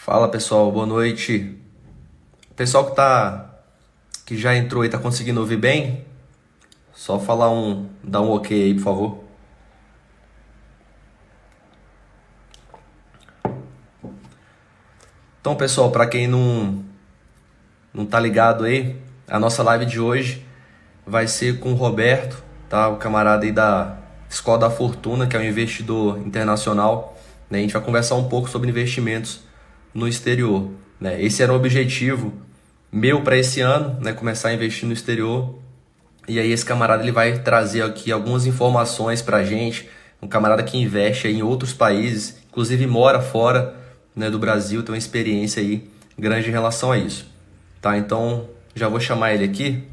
Fala pessoal, boa noite. Pessoal que já entrou e tá conseguindo ouvir bem, só dar um ok aí, por favor. Então, pessoal, para quem não tá ligado aí, a nossa live de hoje vai ser com o Roberto, tá? O camarada aí da Escola da Fortuna, que é um investidor internacional, né? A gente vai conversar um pouco sobre investimentos no exterior, né? Esse era o objetivo meu para esse ano, né? Começar a investir no exterior. E aí esse camarada ele vai trazer aqui algumas informações pra gente, um camarada que investe aí em outros países, inclusive mora fora, né, do Brasil, tem uma experiência aí grande em relação a isso. Tá? Então, já vou chamar ele aqui.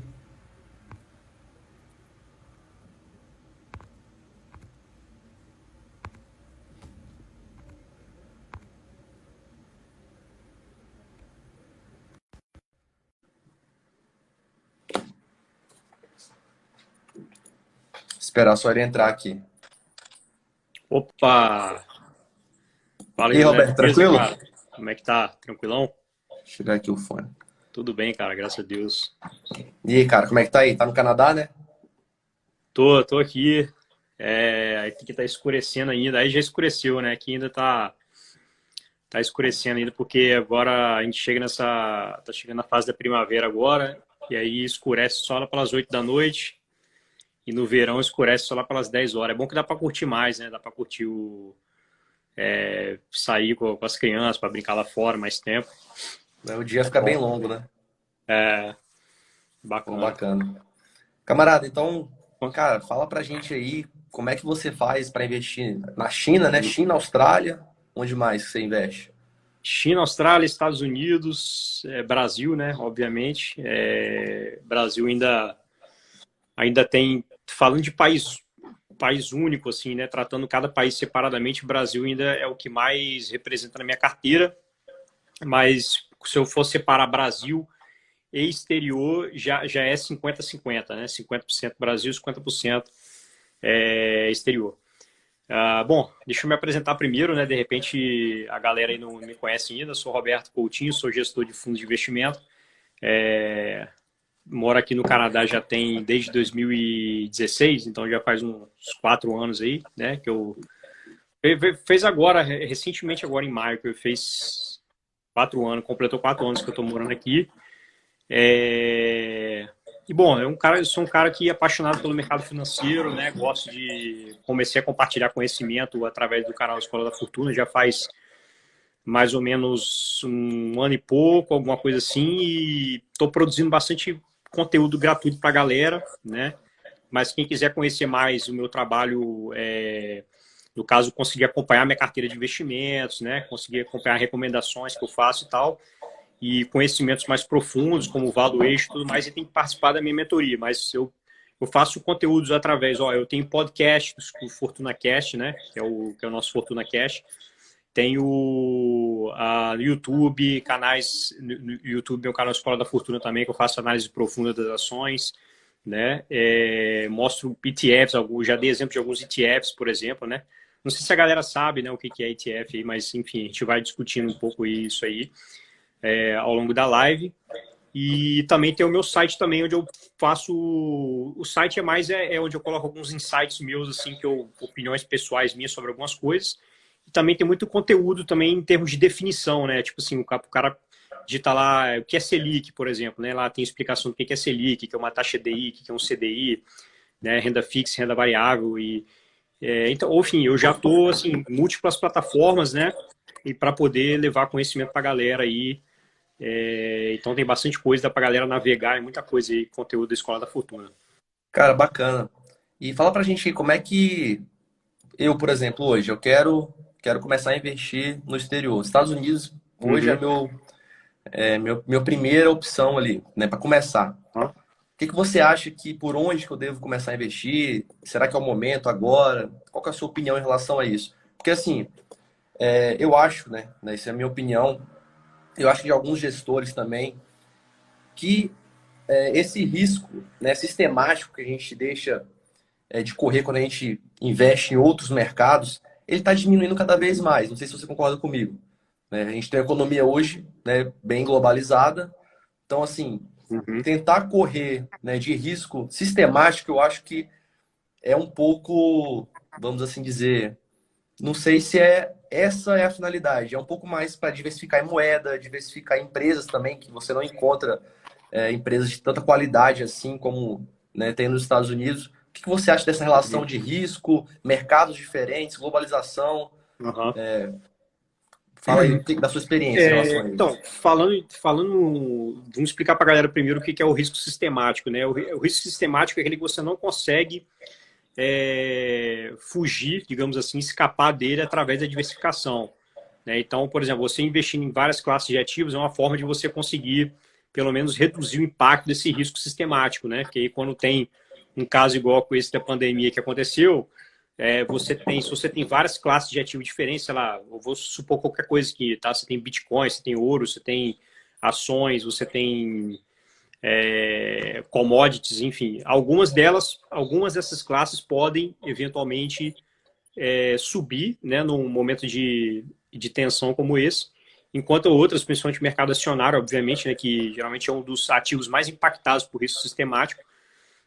Esperar só ele entrar aqui. Opa! Fala E aí, aí, José, Roberto, beleza, tranquilo? cara? Como é que tá? Tranquilão? Deixa eu chegar aqui o fone. Tudo bem, cara, graças a Deus. E aí, cara, como é que tá aí? Tá no Canadá, né? Tô aqui, aqui tá escurecendo ainda, aí já escureceu, né? Aqui ainda tá escurecendo ainda, porque agora a gente tá chegando na fase da primavera agora, e aí escurece só lá pelas 8 da noite, e no verão escurece só lá pelas 10 horas. É bom que dá pra curtir mais, né? Dá pra curtir sair com as crianças, pra brincar lá fora mais tempo. O dia fica bem Bom, longo, né? é Pô, bacana. bacana. Camarada, então, cara, fala pra gente aí como é que você faz pra investir na China, né? China, Austrália, onde mais que você investe? China, Austrália, Estados Unidos, Brasil, né? Obviamente. Brasil ainda tem. Falando de país único, assim, né? Tratando cada país separadamente, o Brasil ainda é o que mais representa na minha carteira. Mas se eu for separar Brasil e exterior, já é 50-50, né? 50% Brasil, 50% exterior. Bom, deixa eu me apresentar primeiro, né? De repente a galera aí não me conhece ainda. Eu sou Roberto Coutinho, sou gestor de fundos de investimento. É, Moro aqui no Canadá já tem desde 2016, então já faz uns 4 anos aí, né? Que eu fez agora, recentemente agora em maio, que eu fez 4 anos, completou 4 anos que eu estou morando aqui. É, E bom, eu sou um cara que é apaixonado pelo mercado financeiro, né? Comecei a compartilhar conhecimento através do canal Escola da Fortuna, já faz mais ou menos um ano e pouco, alguma coisa assim, e estou produzindo bastante conteúdo gratuito para a galera, né? Mas quem quiser conhecer mais o meu trabalho, no caso, conseguir acompanhar minha carteira de investimentos, né? Conseguir acompanhar recomendações que eu faço e tal, e conhecimentos mais profundos, como valuation e tudo mais, e tem que participar da minha mentoria. Mas eu faço conteúdos através, eu tenho podcast, o Fortuna Cast, né? Que é o nosso Fortuna Cast. Tenho YouTube, canais. No YouTube é um canal Escola da Fortuna também, que eu faço análise profunda das ações, né? Mostro ETFs, já dei exemplo de alguns ETFs, por exemplo, né? Não sei se a galera sabe, né, o que é ETF, mas enfim, a gente vai discutindo um pouco isso aí ao longo da live. E também tem o meu site também, onde eu faço. O site é onde eu coloco alguns insights meus, assim, opiniões pessoais minhas sobre algumas coisas. E também tem muito conteúdo também em termos de definição, né? Tipo assim, o cara digita lá o que é Selic, por exemplo, né? Lá tem explicação do que é Selic, que é uma taxa DI, que é um CDI, né? Renda fixa, renda variável. Então, enfim, eu já estou assim, em múltiplas plataformas, né? E para poder levar conhecimento para a galera aí. Então tem bastante coisa, dá pra galera navegar, e muita coisa aí, conteúdo da Escola da Fortuna. Cara, bacana. E fala pra gente aí como é que eu, por exemplo, hoje, quero começar a investir no exterior. Estados Unidos hoje é Uhum. minha primeira opção ali, né, para começar. Ó. O que que você acha que por onde que eu devo começar a investir? Será que é o momento agora? Qual que é a sua opinião em relação a isso? Porque assim, eu acho, né, essa é a minha opinião, eu acho que de alguns gestores também, que esse risco, né, sistemático que a gente deixa de correr quando a gente investe em outros mercados, ele está diminuindo cada vez mais. Não sei se você concorda comigo. né? A gente tem uma economia hoje, né, bem globalizada. Então, assim, Uhum. tentar correr, né, de risco sistemático, eu acho que é um pouco, vamos assim dizer, não sei se essa é a finalidade. É um pouco mais para diversificar em moeda, diversificar em empresas também, que você não encontra empresas de tanta qualidade assim como, né, tem nos Estados Unidos. O que você acha dessa relação Uhum. de risco, mercados diferentes, globalização? Uhum. Fala aí da sua experiência em relação a Então, isso. vamos explicar para a galera primeiro o que é o risco sistemático, né? O risco sistemático é aquele que você não consegue fugir, digamos assim, escapar dele através da diversificação, né? Então, por exemplo, você investindo em várias classes de ativos é uma forma de você conseguir, pelo menos, reduzir o impacto desse risco sistemático, né? Porque aí, quando tem um caso igual com esse da pandemia que aconteceu, se você tem várias classes de ativo diferentes, sei lá, eu vou supor qualquer coisa aqui, tá? Você tem Bitcoin, você tem ouro, você tem ações, você tem commodities, enfim. Algumas dessas classes podem eventualmente subir, né, num momento de tensão como esse, enquanto outras, principalmente o mercado acionário, obviamente, né, que geralmente é um dos ativos mais impactados por risco sistemático,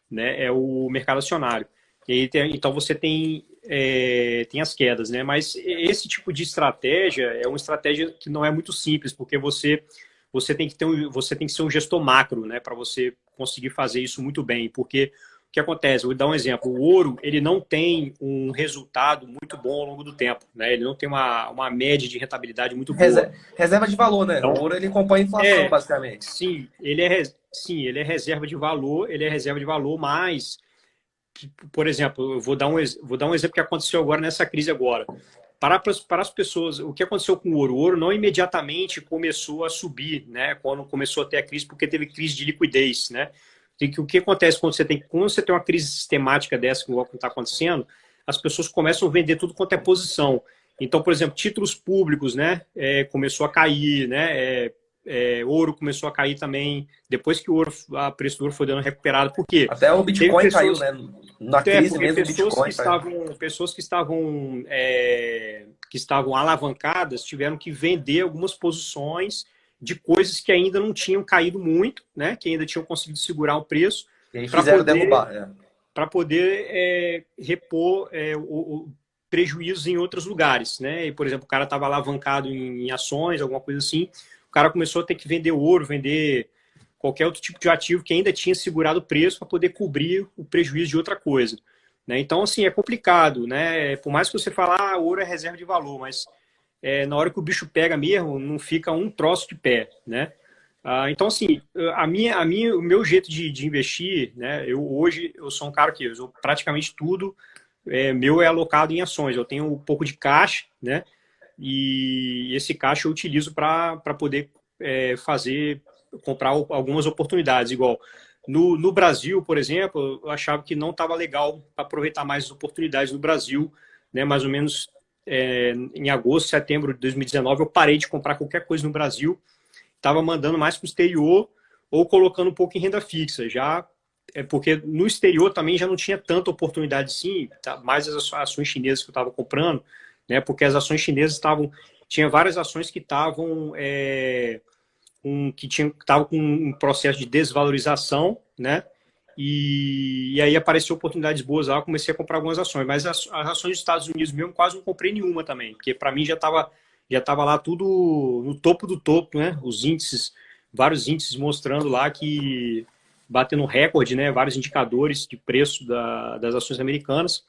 né, é o mercado acionário. E aí então você tem as quedas, né? Mas esse tipo de estratégia é uma estratégia que não é muito simples, porque você tem que você tem que ser um gestor macro, né, para você conseguir fazer isso muito bem, porque o que acontece? Vou dar um exemplo. O ouro, ele não tem um resultado muito bom ao longo do tempo, né? Ele não tem uma média de rentabilidade muito boa. Reserva de valor, né? O Então, ouro ele acompanha a inflação, é, basicamente. ele é reserva de valor, mas, por exemplo, eu vou dar um exemplo que aconteceu agora nessa crise agora. Para as pessoas, o que aconteceu com o ouro? O ouro não imediatamente começou a subir, né? Quando começou a ter a crise, porque teve crise de liquidez, né? E o que acontece quando você tem uma crise sistemática dessa, como está acontecendo, as pessoas começam a vender tudo quanto é posição. Então, por exemplo, títulos públicos, né? Começou a cair, né? Ouro começou a cair também. Depois que o preço do ouro foi dando recuperado, por quê? Até o Teve Bitcoin caiu, pessoas né? Na crise porque mesmo, o Bitcoin caiu. que estavam alavancadas tiveram que vender algumas posições de coisas que ainda não tinham caído muito, né? Que ainda tinham conseguido segurar o preço E aí para fizeram poder derrubar. repor o prejuízos em outros lugares, né? E, por exemplo, o cara estava alavancado em ações, alguma coisa assim, o cara começou a ter que vender ouro, vender qualquer outro tipo de ativo que ainda tinha segurado o preço para poder cobrir o prejuízo de outra coisa. Né? Então, assim, é complicado, né? Por mais que você fale, ouro é reserva de valor, mas na hora que o bicho pega mesmo, não fica um troço de pé, né? Então, assim, o meu jeito de investir, né? Hoje eu sou um cara que eu praticamente tudo meu é alocado em ações. Eu tenho um pouco de caixa, né? E esse caixa eu utilizo para poder comprar algumas oportunidades. Igual no Brasil, por exemplo, eu achava que não estava legal para aproveitar mais as oportunidades no Brasil, né? Mais ou menos em agosto, setembro de 2019, eu parei de comprar qualquer coisa no Brasil, estava mandando mais para o exterior ou colocando um pouco em renda fixa. Já porque no exterior também já não tinha tanta oportunidade, sim, tá? Mais as ações chinesas que eu estava comprando, né? Porque as ações chinesas tinha várias ações que estavam com um processo de desvalorização, né? E aí apareceu oportunidades boas lá, eu comecei a comprar algumas ações, mas as ações dos Estados Unidos mesmo quase não comprei nenhuma também, porque para mim já tava lá tudo no topo do topo, né? Os índices, vários índices mostrando lá que batendo recorde, né? Vários indicadores de preço das ações americanas.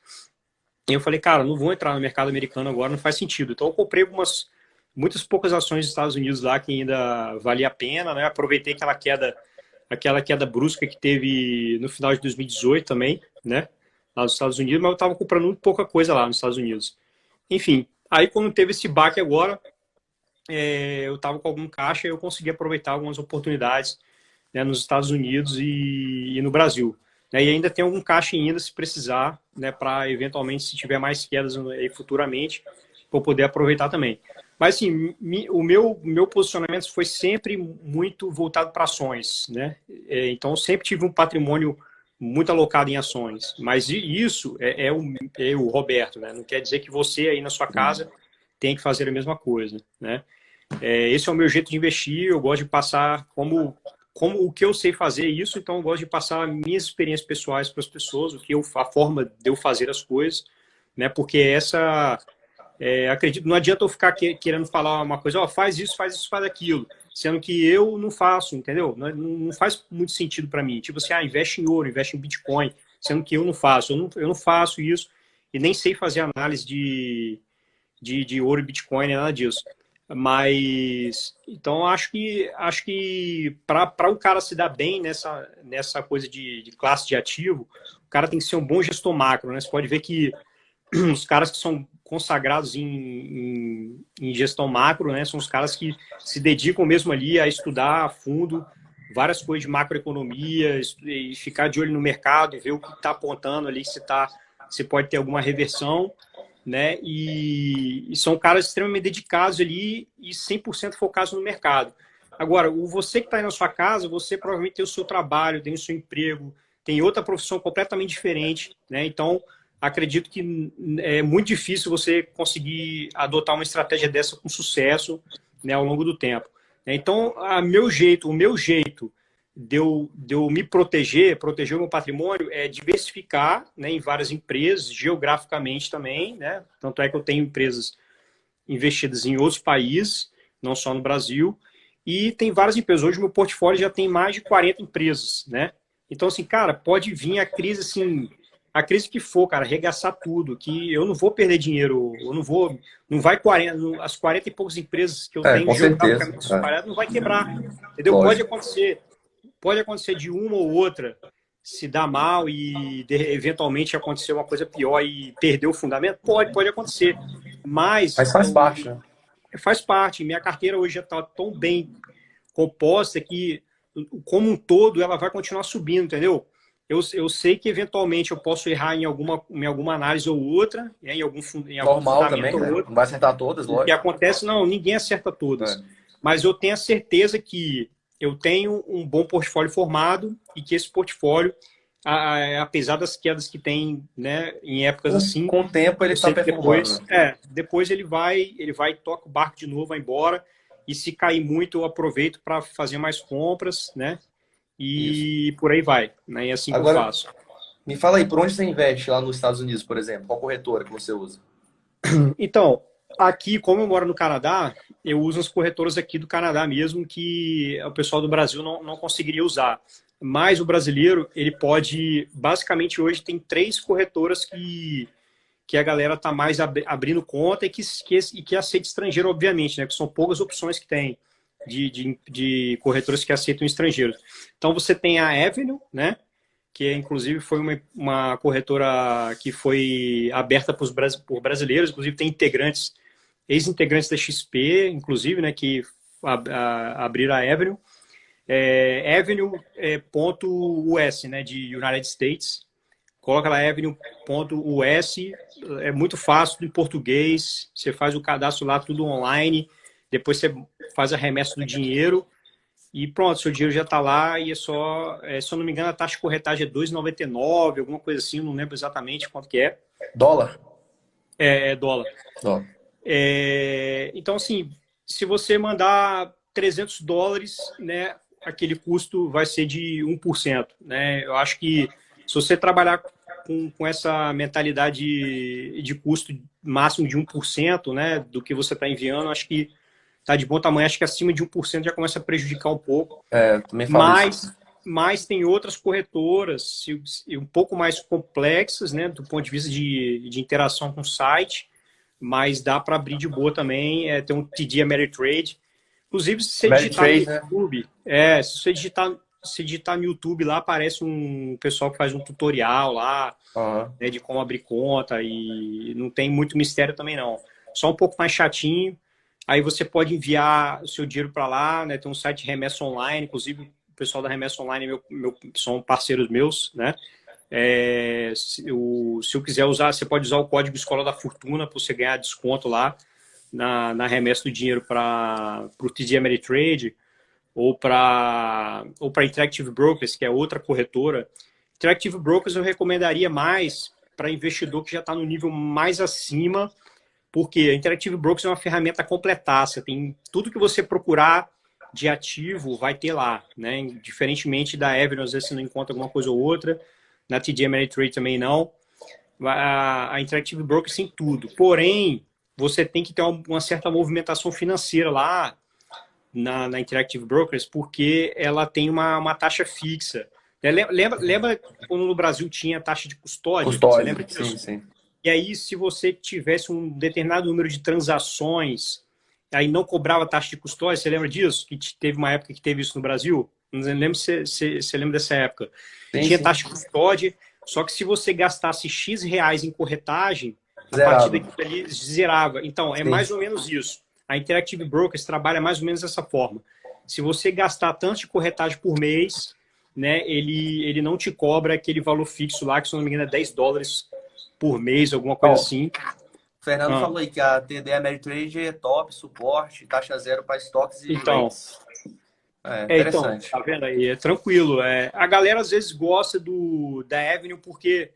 E eu falei, cara, não vou entrar no mercado americano agora, não faz sentido. Então eu comprei muitas poucas ações dos Estados Unidos lá que ainda valia a pena, né? Aproveitei aquela queda brusca que teve no final de 2018 também, né? Lá nos Estados Unidos, mas eu estava comprando muito pouca coisa lá nos Estados Unidos. Enfim, aí quando teve esse baque agora, eu estava com algum caixa e eu consegui aproveitar algumas oportunidades, né, nos Estados Unidos e no Brasil. Né, e ainda tem algum caixa ainda se precisar, né, para eventualmente, se tiver mais quedas aí futuramente, para poder aproveitar também. Mas assim, o meu posicionamento foi sempre muito voltado para ações, né? Então eu sempre tive um patrimônio muito alocado em ações. Mas isso é o Roberto, né? Não quer dizer que você aí na sua casa tem que fazer a mesma coisa, né? Esse é o meu jeito de investir. Eu gosto de passar como o que eu sei fazer isso, então eu gosto de passar minhas experiências pessoais para as pessoas, a forma de eu fazer as coisas, né? Porque acredito, não adianta eu ficar querendo falar uma coisa, faz isso, faz aquilo, sendo que eu não faço, entendeu? Não faz muito sentido para mim. Tipo assim, investe em ouro, investe em Bitcoin, sendo que eu não faço. Eu não faço isso e nem sei fazer análise de ouro e Bitcoin, nada disso. Mas, então, acho que para o cara se dar bem nessa coisa de classe de ativo, o cara tem que ser um bom gestor macro, né? Você pode ver que os caras que são consagrados em gestão macro, né, são os caras que se dedicam mesmo ali a estudar a fundo várias coisas de macroeconomia e ficar de olho no mercado, ver o que está apontando ali, se pode ter alguma reversão, né? E são caras extremamente dedicados ali e 100% focados no mercado. Agora, você que está aí na sua casa, você provavelmente tem o seu trabalho, tem o seu emprego, tem outra profissão completamente diferente, né? Então, acredito que é muito difícil você conseguir adotar uma estratégia dessa com sucesso, né, ao longo do tempo. Então, o meu jeito de eu me proteger o meu patrimônio é diversificar, né, em várias empresas, geograficamente também, né? Tanto é que eu tenho empresas investidas em outros países, não só no Brasil, e tem várias empresas. Hoje, meu portfólio já tem mais de 40 empresas, né? Então, assim, cara, pode vir a crise, assim, a crise que for, cara, arregaçar tudo, que eu não vou perder dinheiro, não vai 40, as 40 e poucas empresas que eu tenho Com certeza. geograficamente espalhadas, não vai quebrar, entendeu? Lógico. Pode acontecer de uma ou outra se dar mal e eventualmente acontecer uma coisa pior e perder o fundamento, pode acontecer, mas Faz parte, né? faz parte. Minha carteira hoje já está tão bem composta que, como um todo, ela vai continuar subindo, entendeu? Eu sei que eventualmente eu posso errar em alguma análise ou outra, né, em algum Normal fundamento também, ou né? outro. Não vai acertar todas, O que lógico. acontece, não, ninguém acerta todas. É. Mas eu tenho a certeza que eu tenho um bom portfólio formado e que esse portfólio, apesar das quedas que tem, né, em épocas assim, Com o tempo ele eu está sei que performando. depois ele vai, toca o barco de novo, vai embora. E se cair muito, eu aproveito para fazer mais compras, né? Isso. E por aí vai, né? É assim que eu Agora, faço. me fala aí, por onde você investe lá nos Estados Unidos, por exemplo? Qual corretora que você usa? Então, aqui, como eu moro no Canadá, eu uso as corretoras aqui do Canadá mesmo, que o pessoal do Brasil não conseguiria usar. Mas o brasileiro, ele pode... Basicamente, hoje tem 3 corretoras que a galera está mais abrindo conta e que aceita estrangeiro, obviamente, né? Que são poucas opções que tem de corretoras que aceitam estrangeiros. Então, você tem a Avenue, né? Que inclusive foi uma corretora que foi aberta por brasileiros, inclusive tem ex-integrantes da XP, inclusive, né, que abriram a Avenue. Avenue.us, né, de United States. Coloca lá Avenue.us, é muito fácil em português, você faz o cadastro lá tudo online, depois você faz a remessa do dinheiro e pronto, seu dinheiro já está lá e se eu não me engano, a taxa de corretagem é 2,99, alguma coisa assim, não lembro exatamente quanto que é. Dólar? É dólar. Dólar. Então, assim, se você mandar $300, né, aquele custo vai ser de 1%, né? Eu acho que se você trabalhar com essa mentalidade de custo máximo de 1%, né, do que você está enviando, acho que está de bom tamanho. Acho que acima de 1% já começa a prejudicar um pouco. Também falo isso. Mas tem outras corretoras um pouco mais complexas, né, do ponto de vista de interação com o site, mas dá para abrir de boa também. Tem um TD Ameritrade. Inclusive, se você digitar no YouTube, se você digitar no YouTube lá, aparece um pessoal que faz um tutorial lá, né, de como abrir conta, e não tem muito mistério também não. Só um pouco mais chatinho. Aí você pode enviar o seu dinheiro para lá, né? Tem um site de remessa online, inclusive o pessoal da remessa online são parceiros meus, né? Se eu quiser usar, você pode usar o código Escola da Fortuna para você ganhar desconto lá na remessa do dinheiro para o TD Ameritrade ou para Interactive Brokers, que é outra corretora. Interactive Brokers eu recomendaria mais para investidor que já está no nível mais acima, Porque a Interactive Brokers é uma ferramenta completaça, tem tudo que você procurar de ativo vai ter lá, né? Diferentemente da Avenue, às vezes você não encontra alguma coisa ou outra, na TD Ameritrade também não. A Interactive Brokers tem tudo. Porém, você tem que ter uma certa movimentação financeira lá na Interactive Brokers, porque ela tem uma taxa fixa. Lembra quando no Brasil tinha taxa de custódia? Você Custódio, lembra disso? sim, sim. E aí, se você tivesse um determinado número de transações, aí não cobrava taxa de custódia, você lembra disso? Que teve uma época que teve isso no Brasil? Não lembro se você lembra dessa época. Sim, Tinha sim. taxa de custódia, só que se você gastasse X reais em corretagem, a partir Zerado. daquilo ali zerava. Então, é Sim. mais ou menos isso. A Interactive Brokers trabalha mais ou menos dessa forma. Se você gastar tanto de corretagem por mês, né, ele não te cobra aquele valor fixo lá, que se não me engano é $10 por mês, alguma coisa Ó, assim. o Fernando Ah, falou aí que a TD Ameritrade é top, suporte, taxa zero para estoques e então, rates. É, então, interessante. tá vendo aí? É tranquilo. A galera às vezes gosta da Avenue porque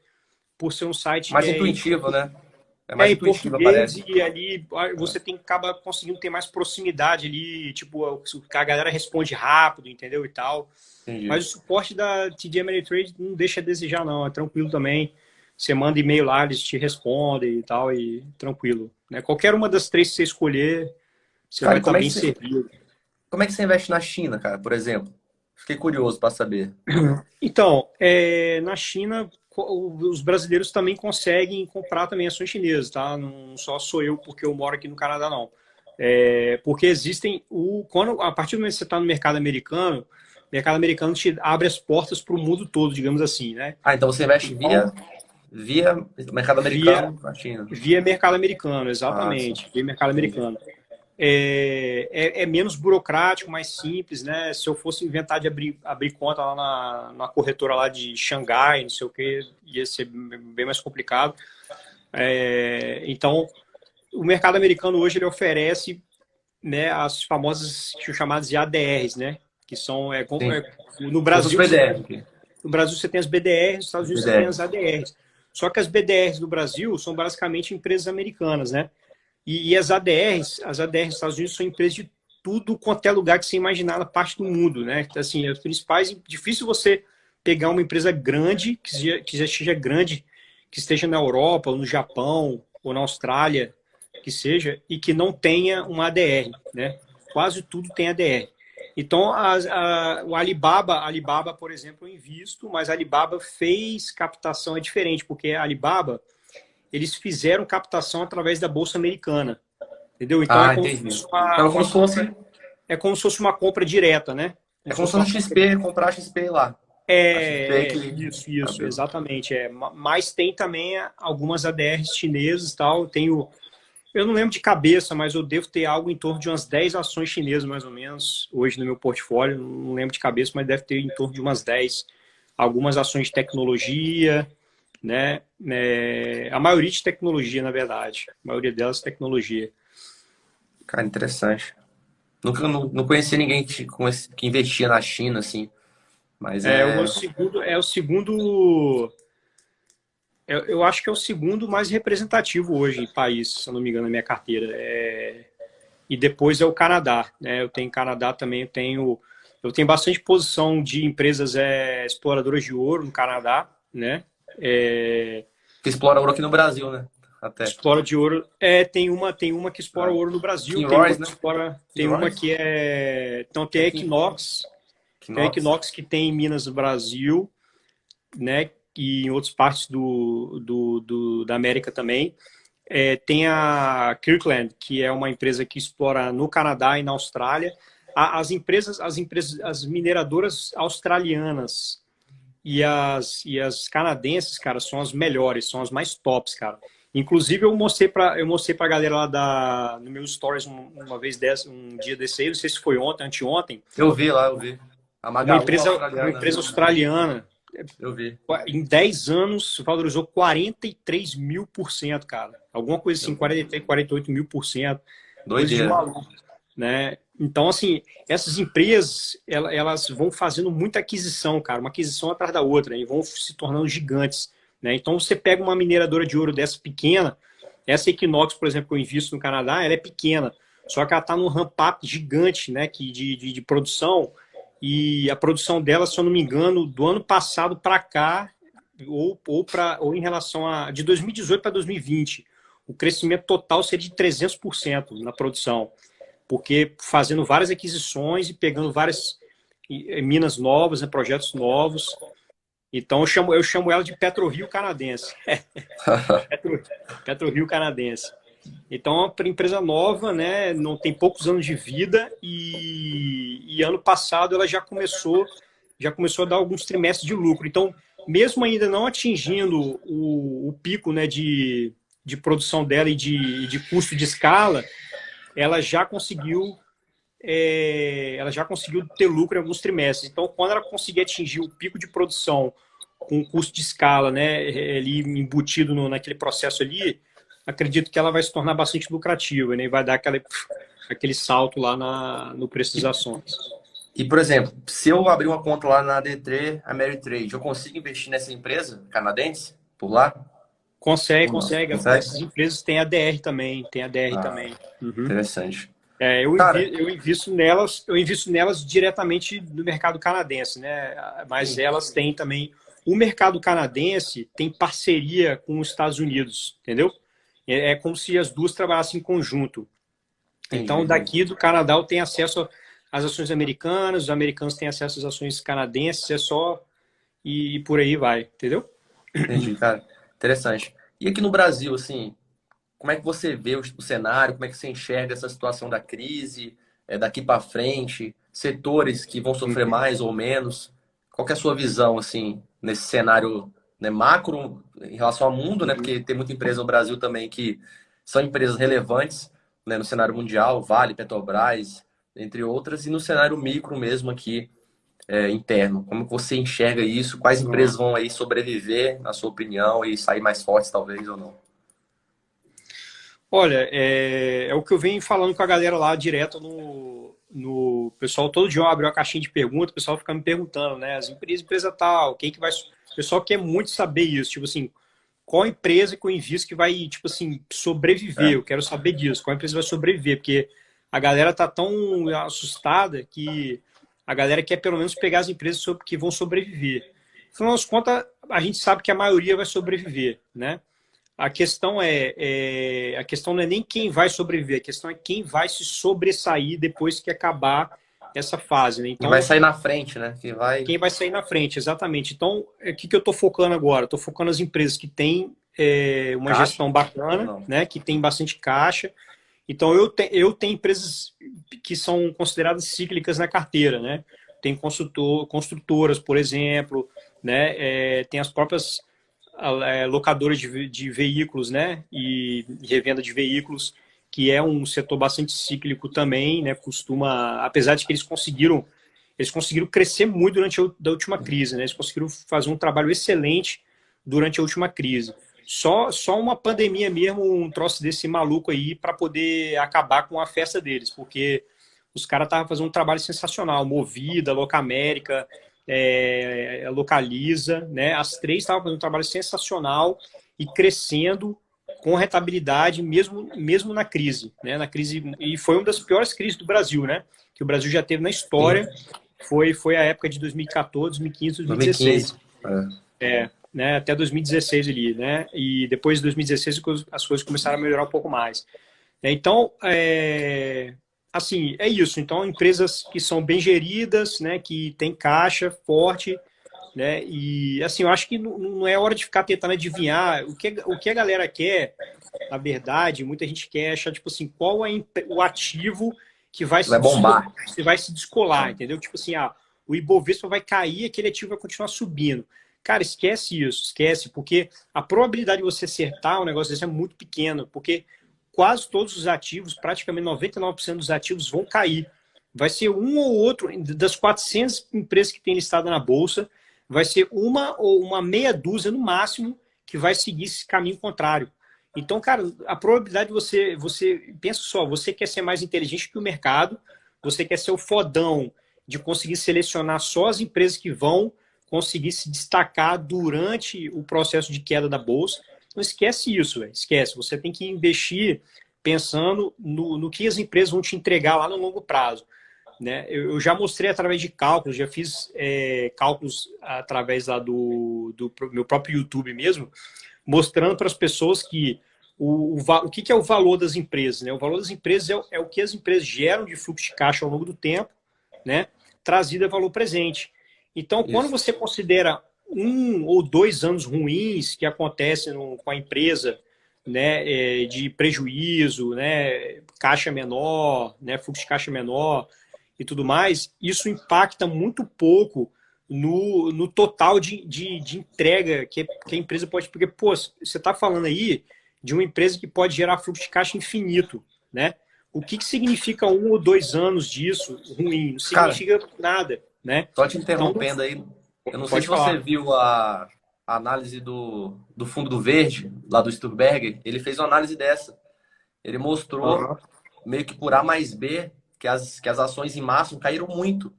por ser um site que Mais intuitivo, né? É é mais em intuitivo, português parece. e ali você acaba conseguindo ter mais proximidade ali, tipo, a galera responde rápido, entendeu? E tal. Entendi. Mas o suporte da TD Ameritrade não deixa a desejar, não. É tranquilo também. Você manda e-mail lá, eles te respondem e tal, e tranquilo. Né? Qualquer uma das três que você escolher, você Cara, vai e estar bem servido. como é que você investe na China, cara, por exemplo? Fiquei curioso para saber. Então, na China, os brasileiros também conseguem comprar também ações chinesas, tá? Não só sou eu porque eu moro aqui no Canadá, não. Porque existem, a partir do momento que você está no o mercado americano te abre as portas para o mundo todo, digamos assim, né? Ah, então você investe Então, via mercado via, americano na China. via mercado americano, Ah, sim. exatamente, via mercado Entendi. americano. É menos burocrático, mais simples, né? Se eu fosse inventar de abrir conta lá na corretora lá de Xangai, não sei o que, ia ser bem mais complicado. Então, o mercado americano hoje ele oferece, né, as famosas chamadas de ADRs, né? Que são Sim. no Sou dos Brasil PDF aqui. no Brasil você tem as BDRs, nos Estados Unidos você tem as PDF. ADRs. Só que as BDRs do Brasil são basicamente empresas americanas, né? E as ADRs dos Estados Unidos são empresas de tudo quanto é lugar que você imaginar na parte do mundo, né? Então, assim, as principais, difícil você pegar uma empresa grande, que já seja grande, que esteja na Europa, ou no Japão, ou na Austrália, que seja, e que não tenha uma ADR, né? Quase tudo tem ADR. Então, o Alibaba, por exemplo, eu invisto, mas a Alibaba fez captação, é diferente, porque a Alibaba, eles fizeram captação através da Bolsa Americana, entendeu? Então, Ah, entendi. Então, é como se fosse uma compra direta, né? Como é se como se fosse fosse uma a compra. XP, comprar a XP lá. A XP que Isso, abriu. exatamente. Mas tem também algumas ADRs chinesas e tal. Eu não lembro de cabeça, mas eu devo ter algo em torno de umas 10 ações chinesas, mais ou menos, hoje no meu portfólio. Não lembro de cabeça, mas deve ter em torno de umas 10. Algumas ações de tecnologia, né? A maioria de tecnologia, na verdade. A maioria delas tecnologia. Cara, interessante. Nunca não conheci ninguém que investia na China, assim. Mas Eu acho que é o segundo mais representativo hoje em país, se eu não me engano, na minha carteira. E depois é o Canadá, né? Eu tenho Canadá também, eu tenho bastante posição de empresas exploradoras de ouro no Canadá, né? que explora ouro aqui no Brasil, né? Até. Explora de ouro. Tem uma que explora Ah. ouro no Brasil, tem uma Kinroys, que né? explora, tem uma Kinroys? que então É tem a Equinox, Knox. Que tem em Minas do Brasil, né? E em outras partes da América também. Tem a Kirkland, que é uma empresa que explora no Canadá e na Austrália. As mineradoras australianas e as canadenses, cara, são as melhores, são as mais tops, cara. Inclusive, eu mostrei pra galera lá no meu stories uma vez um dia desse aí, não sei se foi ontem, anteontem, Eu vi lá, eu vi. A uma Magalu empresa, uma australiana. empresa australiana, Eu vi. em 10 anos, valorizou 43.000%, cara. Alguma coisa Eu assim, vi. 43, 48.000%, coisa de Doideira. maluco, né? Então, assim, essas empresas, elas vão fazendo muita aquisição, cara, uma aquisição atrás da outra, né? E vão se tornando gigantes, né? Então, você pega uma mineradora de ouro dessa pequena, Essa Equinox, por exemplo, que eu invisto no Canadá, ela é pequena, só que ela está num ramp-up gigante, né, de produção, e a produção dela, se eu não me engano, do ano passado para cá, ou em relação a de 2018 para 2020, o crescimento total seria de 300% na produção, porque fazendo várias aquisições e pegando várias minas novas, né, projetos novos. Então eu chamo ela de PetroRio canadense. PetroRio canadense. Então é uma empresa nova, né, não tem poucos anos de vida e ano passado ela já começou a dar alguns trimestres de lucro. Então, mesmo ainda não atingindo o pico, né, de produção dela e de custo de escala, ela já conseguiu ter lucro em alguns trimestres. Então, quando ela conseguir atingir o pico de produção com custo de escala, né, ali embutido naquele processo ali, acredito que ela vai se tornar bastante lucrativa, né, e vai dar aquele salto lá no preço das ações. E, por exemplo, se eu abrir uma conta lá na D3 Ameritrade, eu consigo investir nessa empresa canadense por lá? Consegue. Essas empresas têm ADR também, também. Uhum. Interessante. Eu invisto nelas diretamente no mercado canadense, né? Mas sim, elas têm também. O mercado canadense tem parceria com os Estados Unidos, entendeu? É como se as duas trabalhassem em conjunto. Entendi. Então, daqui do Canadá eu tenho acesso às ações americanas, os americanos têm acesso às ações canadenses, e por aí vai, entendeu? Entendi, cara. Interessante. E aqui no Brasil, assim, como é que você vê o cenário? Como é que você enxerga essa situação da crise, daqui para frente? Setores que vão sofrer mais ou menos? Qual que é a sua visão, assim, nesse cenário, né, macro em relação ao mundo, né? Porque tem muita empresa no Brasil também que são empresas relevantes, né, no cenário mundial, Vale, Petrobras, entre outras, e no cenário micro mesmo aqui, interno. Como que você enxerga isso? Quais empresas vão aí sobreviver, na sua opinião, e sair mais fortes, talvez, ou não? Olha, é o que eu venho falando com a galera lá direto no pessoal. Todo dia eu abro uma caixinha de perguntas, o pessoal fica me perguntando, né? As empresa tal, quem que vai... O pessoal quer muito saber isso, tipo assim, qual empresa que eu invisto que vai, tipo assim, sobreviver? Eu quero saber disso, qual empresa vai sobreviver, porque a galera tá tão assustada que a galera quer pelo menos pegar as empresas que vão sobreviver. Afinal das contas, a gente sabe que a maioria vai sobreviver, né? A questão a questão não é nem quem vai sobreviver, a questão é quem vai se sobressair depois que acabar essa fase, né? Então, quem vai sair na frente, né? Quem vai sair na frente, exatamente. Então, o que eu estou focando agora? Estou focando nas empresas que têm uma caixa, gestão bacana, né? Que tem bastante caixa. Então, eu tenho empresas que são consideradas cíclicas na carteira, né? Tem construtoras, por exemplo, né? Tem as próprias locadoras de veículos, né? E revenda de veículos, que é um setor bastante cíclico também, né? Apesar de que eles conseguiram crescer muito durante a última crise, né? Eles conseguiram fazer um trabalho excelente durante a última crise. Só uma pandemia mesmo, um troço desse maluco aí, para poder acabar com a festa deles, porque os caras estavam fazendo um trabalho sensacional. Movida, Locamérica, Localiza, né? As três estavam fazendo um trabalho sensacional e crescendo com rentabilidade, mesmo na crise, né? E foi uma das piores crises do Brasil, né? Que o Brasil já teve na história. Foi a época de 2014, 2015, 2016. 2015. Né, até 2016 ali, né? E depois de 2016 as coisas começaram a melhorar um pouco mais. Então, assim, é isso. Então, empresas que são bem geridas, né? Que tem caixa forte, né? E assim, eu acho que não é hora de ficar tentando adivinhar o que a galera quer. Na verdade, muita gente quer achar, tipo assim, qual é o ativo que vai bombar, vai se descolar, entendeu? Tipo assim, o Ibovespa vai cair, aquele ativo vai continuar subindo. Cara, esquece isso, esquece, porque a probabilidade de você acertar um negócio desse é muito pequena, porque quase todos os ativos, praticamente 99% dos ativos vão cair. Vai ser um ou outro, das 400 empresas que tem listada na Bolsa, vai ser uma ou uma meia dúzia no máximo que vai seguir esse caminho contrário. Então, cara, a probabilidade de você pensa só, você quer ser mais inteligente que o mercado, você quer ser o fodão de conseguir selecionar só as empresas que vão conseguir se destacar durante o processo de queda da bolsa. Não esquece isso, véio. Esquece. Você tem que investir pensando no que as empresas vão te entregar lá no longo prazo. Né? Eu já mostrei através de cálculos, já fiz cálculos através lá do meu próprio YouTube mesmo, mostrando para as pessoas que o que é o valor das empresas. Né? O valor das empresas é o que as empresas geram de fluxo de caixa ao longo do tempo, né? Trazido a valor presente. Então, quando você considera 1 ou 2 anos ruins que acontecem com a empresa, né, de prejuízo, né, caixa menor, né, fluxo de caixa menor e tudo mais, isso impacta muito pouco no total de entrega que a empresa pode... Porque, pô, você está falando aí de uma empresa que pode gerar fluxo de caixa infinito, né? O que significa 1 ou 2 anos disso ruim? Não significa nada, né? Só te interrompendo aí, eu não sei se você viu a análise do fundo do verde, lá do Sturberger, ele fez uma análise dessa. Ele mostrou, meio que por A mais B, que as ações em máximo caíram muito.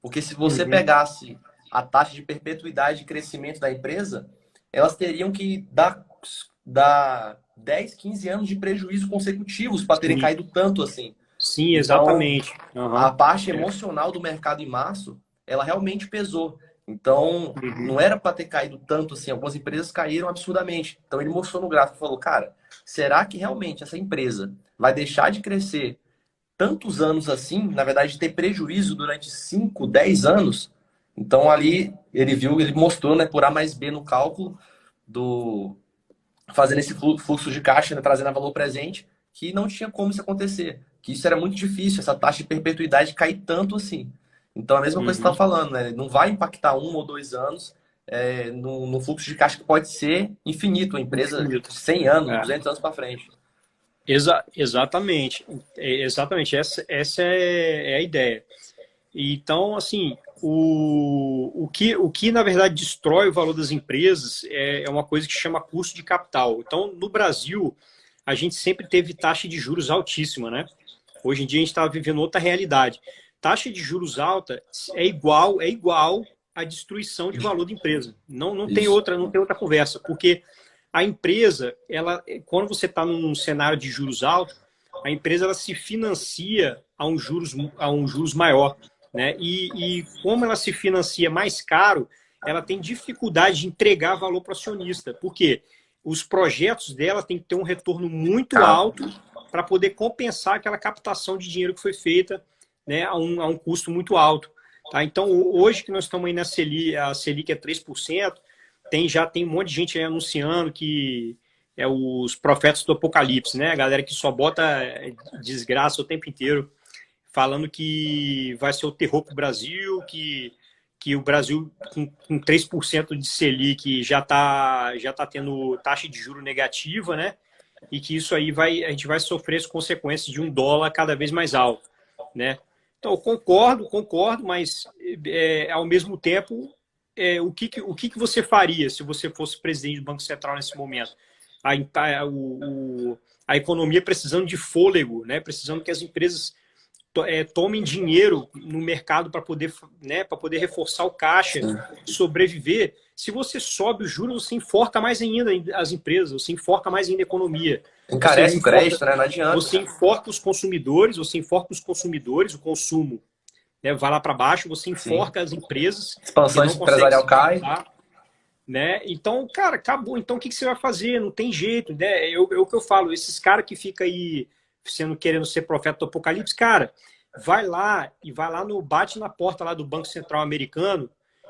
Porque se você pegasse a taxa de perpetuidade de crescimento da empresa, elas teriam que dar 10, 15 anos de prejuízo consecutivos para terem caído tanto assim. Sim, exatamente. Então, a parte emocional do mercado em março, ela realmente pesou. Então, não era para ter caído tanto assim. Algumas empresas caíram absurdamente. Então, ele mostrou no gráfico e falou, cara, será que realmente essa empresa vai deixar de crescer tantos anos assim? Na verdade, ter prejuízo durante 5, 10 anos? Então, ali, ele mostrou, né, por A mais B no cálculo, fazendo esse fluxo de caixa, né, trazendo a valor presente, que não tinha como isso acontecer. Que isso era muito difícil, essa taxa de perpetuidade cair tanto assim. Então, a mesma coisa que você está falando, né? Não vai impactar 1 ou 2 anos no fluxo de caixa que pode ser infinito, uma empresa de 100 anos, 200 anos para frente. Exatamente. Exatamente. Essa é a ideia. Então, assim, o que, na verdade, destrói o valor das empresas é uma coisa que chama custo de capital. Então, no Brasil, a gente sempre teve taxa de juros altíssima, né? Hoje em dia, a gente está vivendo outra realidade. Taxa de juros alta é igual à destruição de valor da empresa. Não tem outra conversa, porque a empresa, quando você está num cenário de juros altos, a empresa ela se financia a um juros maior, né? E como ela se financia mais caro, ela tem dificuldade de entregar valor para o acionista. Por quê? Os projetos dela têm que ter um retorno muito alto para poder compensar aquela captação de dinheiro que foi feita, né, a um custo muito alto. Tá? Então, hoje que nós estamos aí na Selic, a Selic é 3%, já tem um monte de gente aí anunciando que é os profetas do apocalipse, né? A galera que só bota desgraça o tempo inteiro, falando que vai ser o terror para o Brasil, que o Brasil com 3% de Selic já tá tendo taxa de juro negativa, né? E que isso aí a gente vai sofrer as consequências de um dólar cada vez mais alto, né? Então, eu concordo, mas ao mesmo tempo, o que você faria se você fosse presidente do Banco Central nesse momento? A economia precisando de fôlego, né? Precisando que as empresas tomem dinheiro no mercado para poder, né, reforçar o caixa, sobreviver. Se você sobe o juros, você enforca mais ainda as empresas, você enforca mais ainda a economia. Encarece o crédito, né? Não adianta. Você enforca os consumidores, o consumo, né, vai lá para baixo, você enforca as empresas. Expansão empresarial cai. Né? Então, cara, acabou. Então, o que você vai fazer? Não tem jeito, né? É o que eu falo. Esses caras que ficam aí querendo ser profeta do apocalipse, cara, vai lá bate na porta lá do Banco Central americano,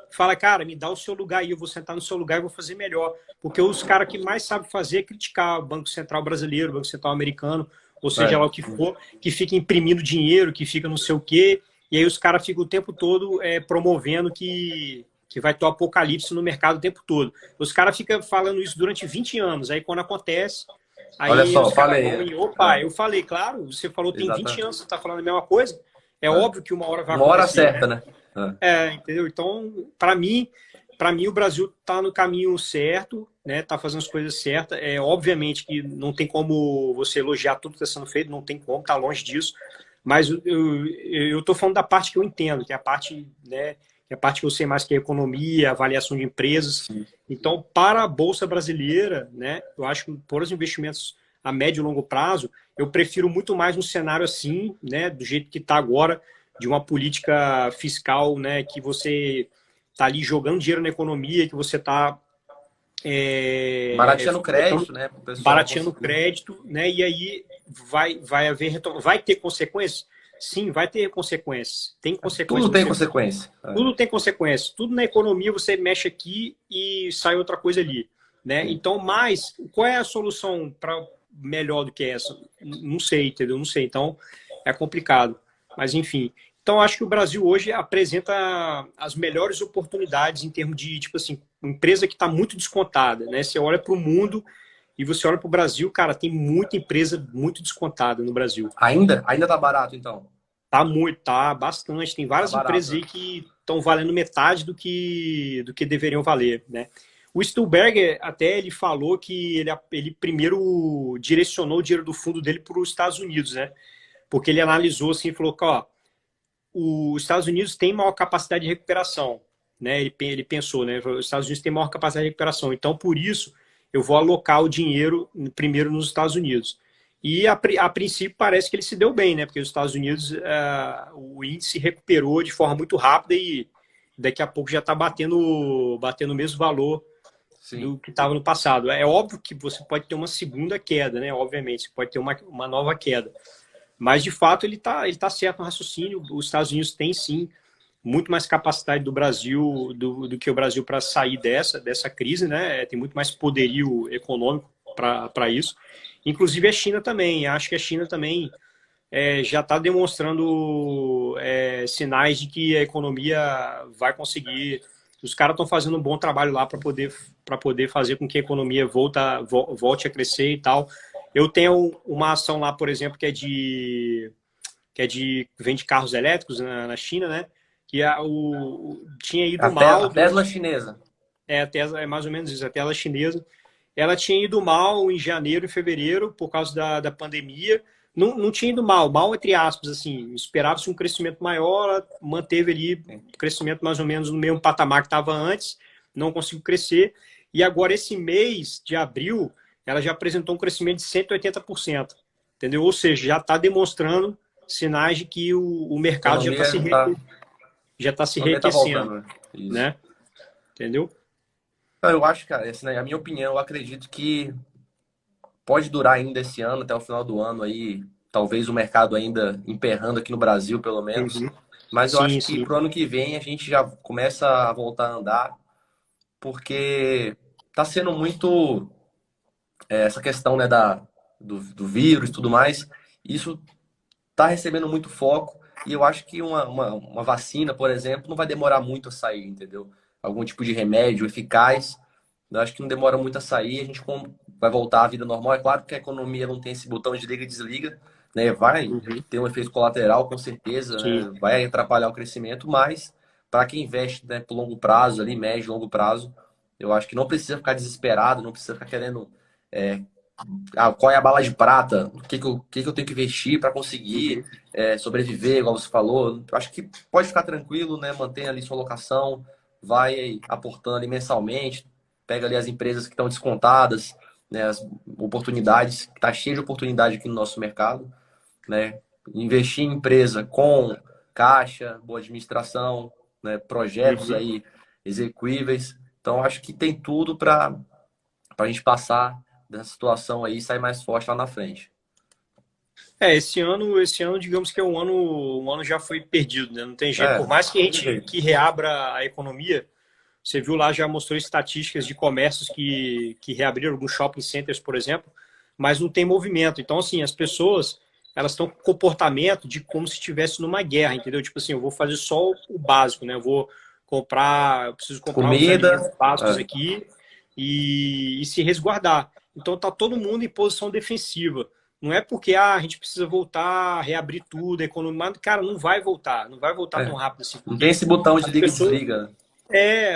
fala, cara, me dá o seu lugar aí, eu vou sentar no seu lugar e vou fazer melhor. Porque os caras que mais sabem fazer é criticar o Banco Central brasileiro, o Banco Central americano, ou seja lá o que for, que fica imprimindo dinheiro, que fica não sei o quê, e aí os caras ficam o tempo todo promovendo que vai ter o apocalipse no mercado o tempo todo. Os caras ficam falando isso durante 20 anos, aí quando acontece... Aí olha só, falei. Eu falei, claro, você falou tem 20 anos, você está falando a mesma coisa. Óbvio que uma hora vai acontecer. Uma hora certa, né? Entendeu? Então, para mim, o Brasil está no caminho certo, né? Está fazendo as coisas certas. Obviamente que não tem como você elogiar tudo que está sendo feito, não tem como, está longe disso. Mas eu estou falando da parte que eu entendo, que é a parte, né, que é a parte que eu sei mais, que é economia, avaliação de empresas. Sim. Então, para a Bolsa Brasileira, né, eu acho que por os investimentos a médio e longo prazo, eu prefiro muito mais um cenário assim, né, do jeito que está agora, de uma política fiscal, né, que você está ali jogando dinheiro na economia, que você está Barateando crédito, né, para o pessoal barateando conseguir. crédito, né, e aí vai ter consequências? Sim, vai ter consequências. Tem Tudo consequências. tem consequência. Tudo tem consequências. Tudo na economia você mexe aqui e sai outra coisa ali, né? Sim. Então, mas qual é a solução para melhor do que essa? Não sei, entendeu? Não sei. Então, é complicado. Mas enfim. Então, acho que o Brasil hoje apresenta as melhores oportunidades em termos de, tipo assim, uma empresa que está muito descontada, né? Você olha para o mundo e você olha para o Brasil, cara, tem muita empresa muito descontada no Brasil. Ainda tá barato, então. Tá muito, tá bastante. Tem Tá várias barato, empresas né? aí que estão valendo metade do que deveriam valer, né? O Stuhlberger até ele falou que ele primeiro direcionou o dinheiro do fundo dele para os Estados Unidos, né? Porque ele analisou assim e falou que, ó, os Estados Unidos têm maior capacidade de recuperação, né? Ele pensou, né? Os Estados Unidos têm maior capacidade de recuperação, então por isso eu vou alocar o dinheiro primeiro nos Estados Unidos. E a princípio parece que ele se deu bem, né? Porque os Estados Unidos, o índice recuperou de forma muito rápida e daqui a pouco já está batendo o mesmo valor Sim. do que estava no passado. É óbvio que você pode ter uma segunda queda, né? Obviamente, você pode ter uma nova queda. Mas, de fato, ele tá certo no raciocínio. Os Estados Unidos têm, sim, muito mais capacidade do Brasil, do que o Brasil para sair dessa crise, né? Tem muito mais poderio econômico para isso. Inclusive a China também. Acho que a China também já está demonstrando sinais de que a economia vai conseguir. Os caras estão fazendo um bom trabalho lá para poder fazer com que a economia volte a crescer e tal. Eu tenho uma ação lá, por exemplo, que vende carros elétricos na China, né? Que tinha ido A mal Tesla durante. chinesa. A Tesla é mais ou menos isso, a Tesla chinesa. Ela tinha ido mal em janeiro e fevereiro por causa da pandemia. Não tinha ido mal entre aspas, assim. Esperava-se um crescimento maior, ela manteve ali o crescimento mais ou menos no mesmo patamar que estava antes, não conseguiu crescer. E agora, esse mês de abril, ela já apresentou um crescimento de 180%. Entendeu? Ou seja, já está demonstrando sinais de que o A mercado economia tá, a já está se economia tá reaquecendo, voltando, né? Isso. né? Entendeu? Então, eu acho, cara, essa, né, a minha opinião, eu acredito que pode durar ainda esse ano, até o final do ano aí, talvez o mercado ainda emperrando aqui no Brasil, pelo menos. Uhum. Mas eu acho Sim, que sim. pro ano que vem a gente já começa a voltar a andar, porque tá sendo muito essa questão, né, do vírus e tudo mais. Isso tá recebendo muito foco e eu acho que uma vacina, por exemplo, não vai demorar muito a sair, entendeu? Algum tipo de remédio eficaz, eu acho que não demora muito a sair, a gente vai voltar à vida normal. É claro que a economia não tem esse botão de liga e desliga, né? Vai Uhum. ter um efeito colateral, com certeza, Sim. né? Vai atrapalhar o crescimento, mas para quem investe, né, por longo prazo, ali, médio, longo prazo, eu acho que não precisa ficar desesperado, não precisa ficar querendo é, qual é a bala de prata, o que eu tenho que investir para conseguir Uhum. sobreviver, igual você falou. Eu acho que pode ficar tranquilo, né? Mantém ali sua locação, vai aportando ali mensalmente, pega ali as empresas que estão descontadas, né? As oportunidades, que está cheio de oportunidade aqui no nosso mercado, né? Investir em empresa com caixa, boa administração, né? Projetos Uhum. aí execuíveis. Então, acho que tem tudo para a gente passar dessa situação aí e sair mais forte lá na frente. Esse ano, digamos que um ano já foi perdido, né? Não tem jeito. É, Por mais que a tem gente jeito. que reabra a economia, você viu lá, já mostrou estatísticas de comércios que reabriram alguns shopping centers, por exemplo, mas não tem movimento. Então, assim, as pessoas, elas estão com comportamento de como se estivesse numa guerra, entendeu? Tipo assim, eu vou fazer só o básico, né? Eu preciso comprar os alimentos Comida, básicos aqui e se resguardar. Então, tá todo mundo em posição defensiva. Não é porque a gente precisa voltar, reabrir tudo, a economia, mas, cara, não vai voltar tão rápido assim, não tem porque esse botão de as liga e pessoas, desliga.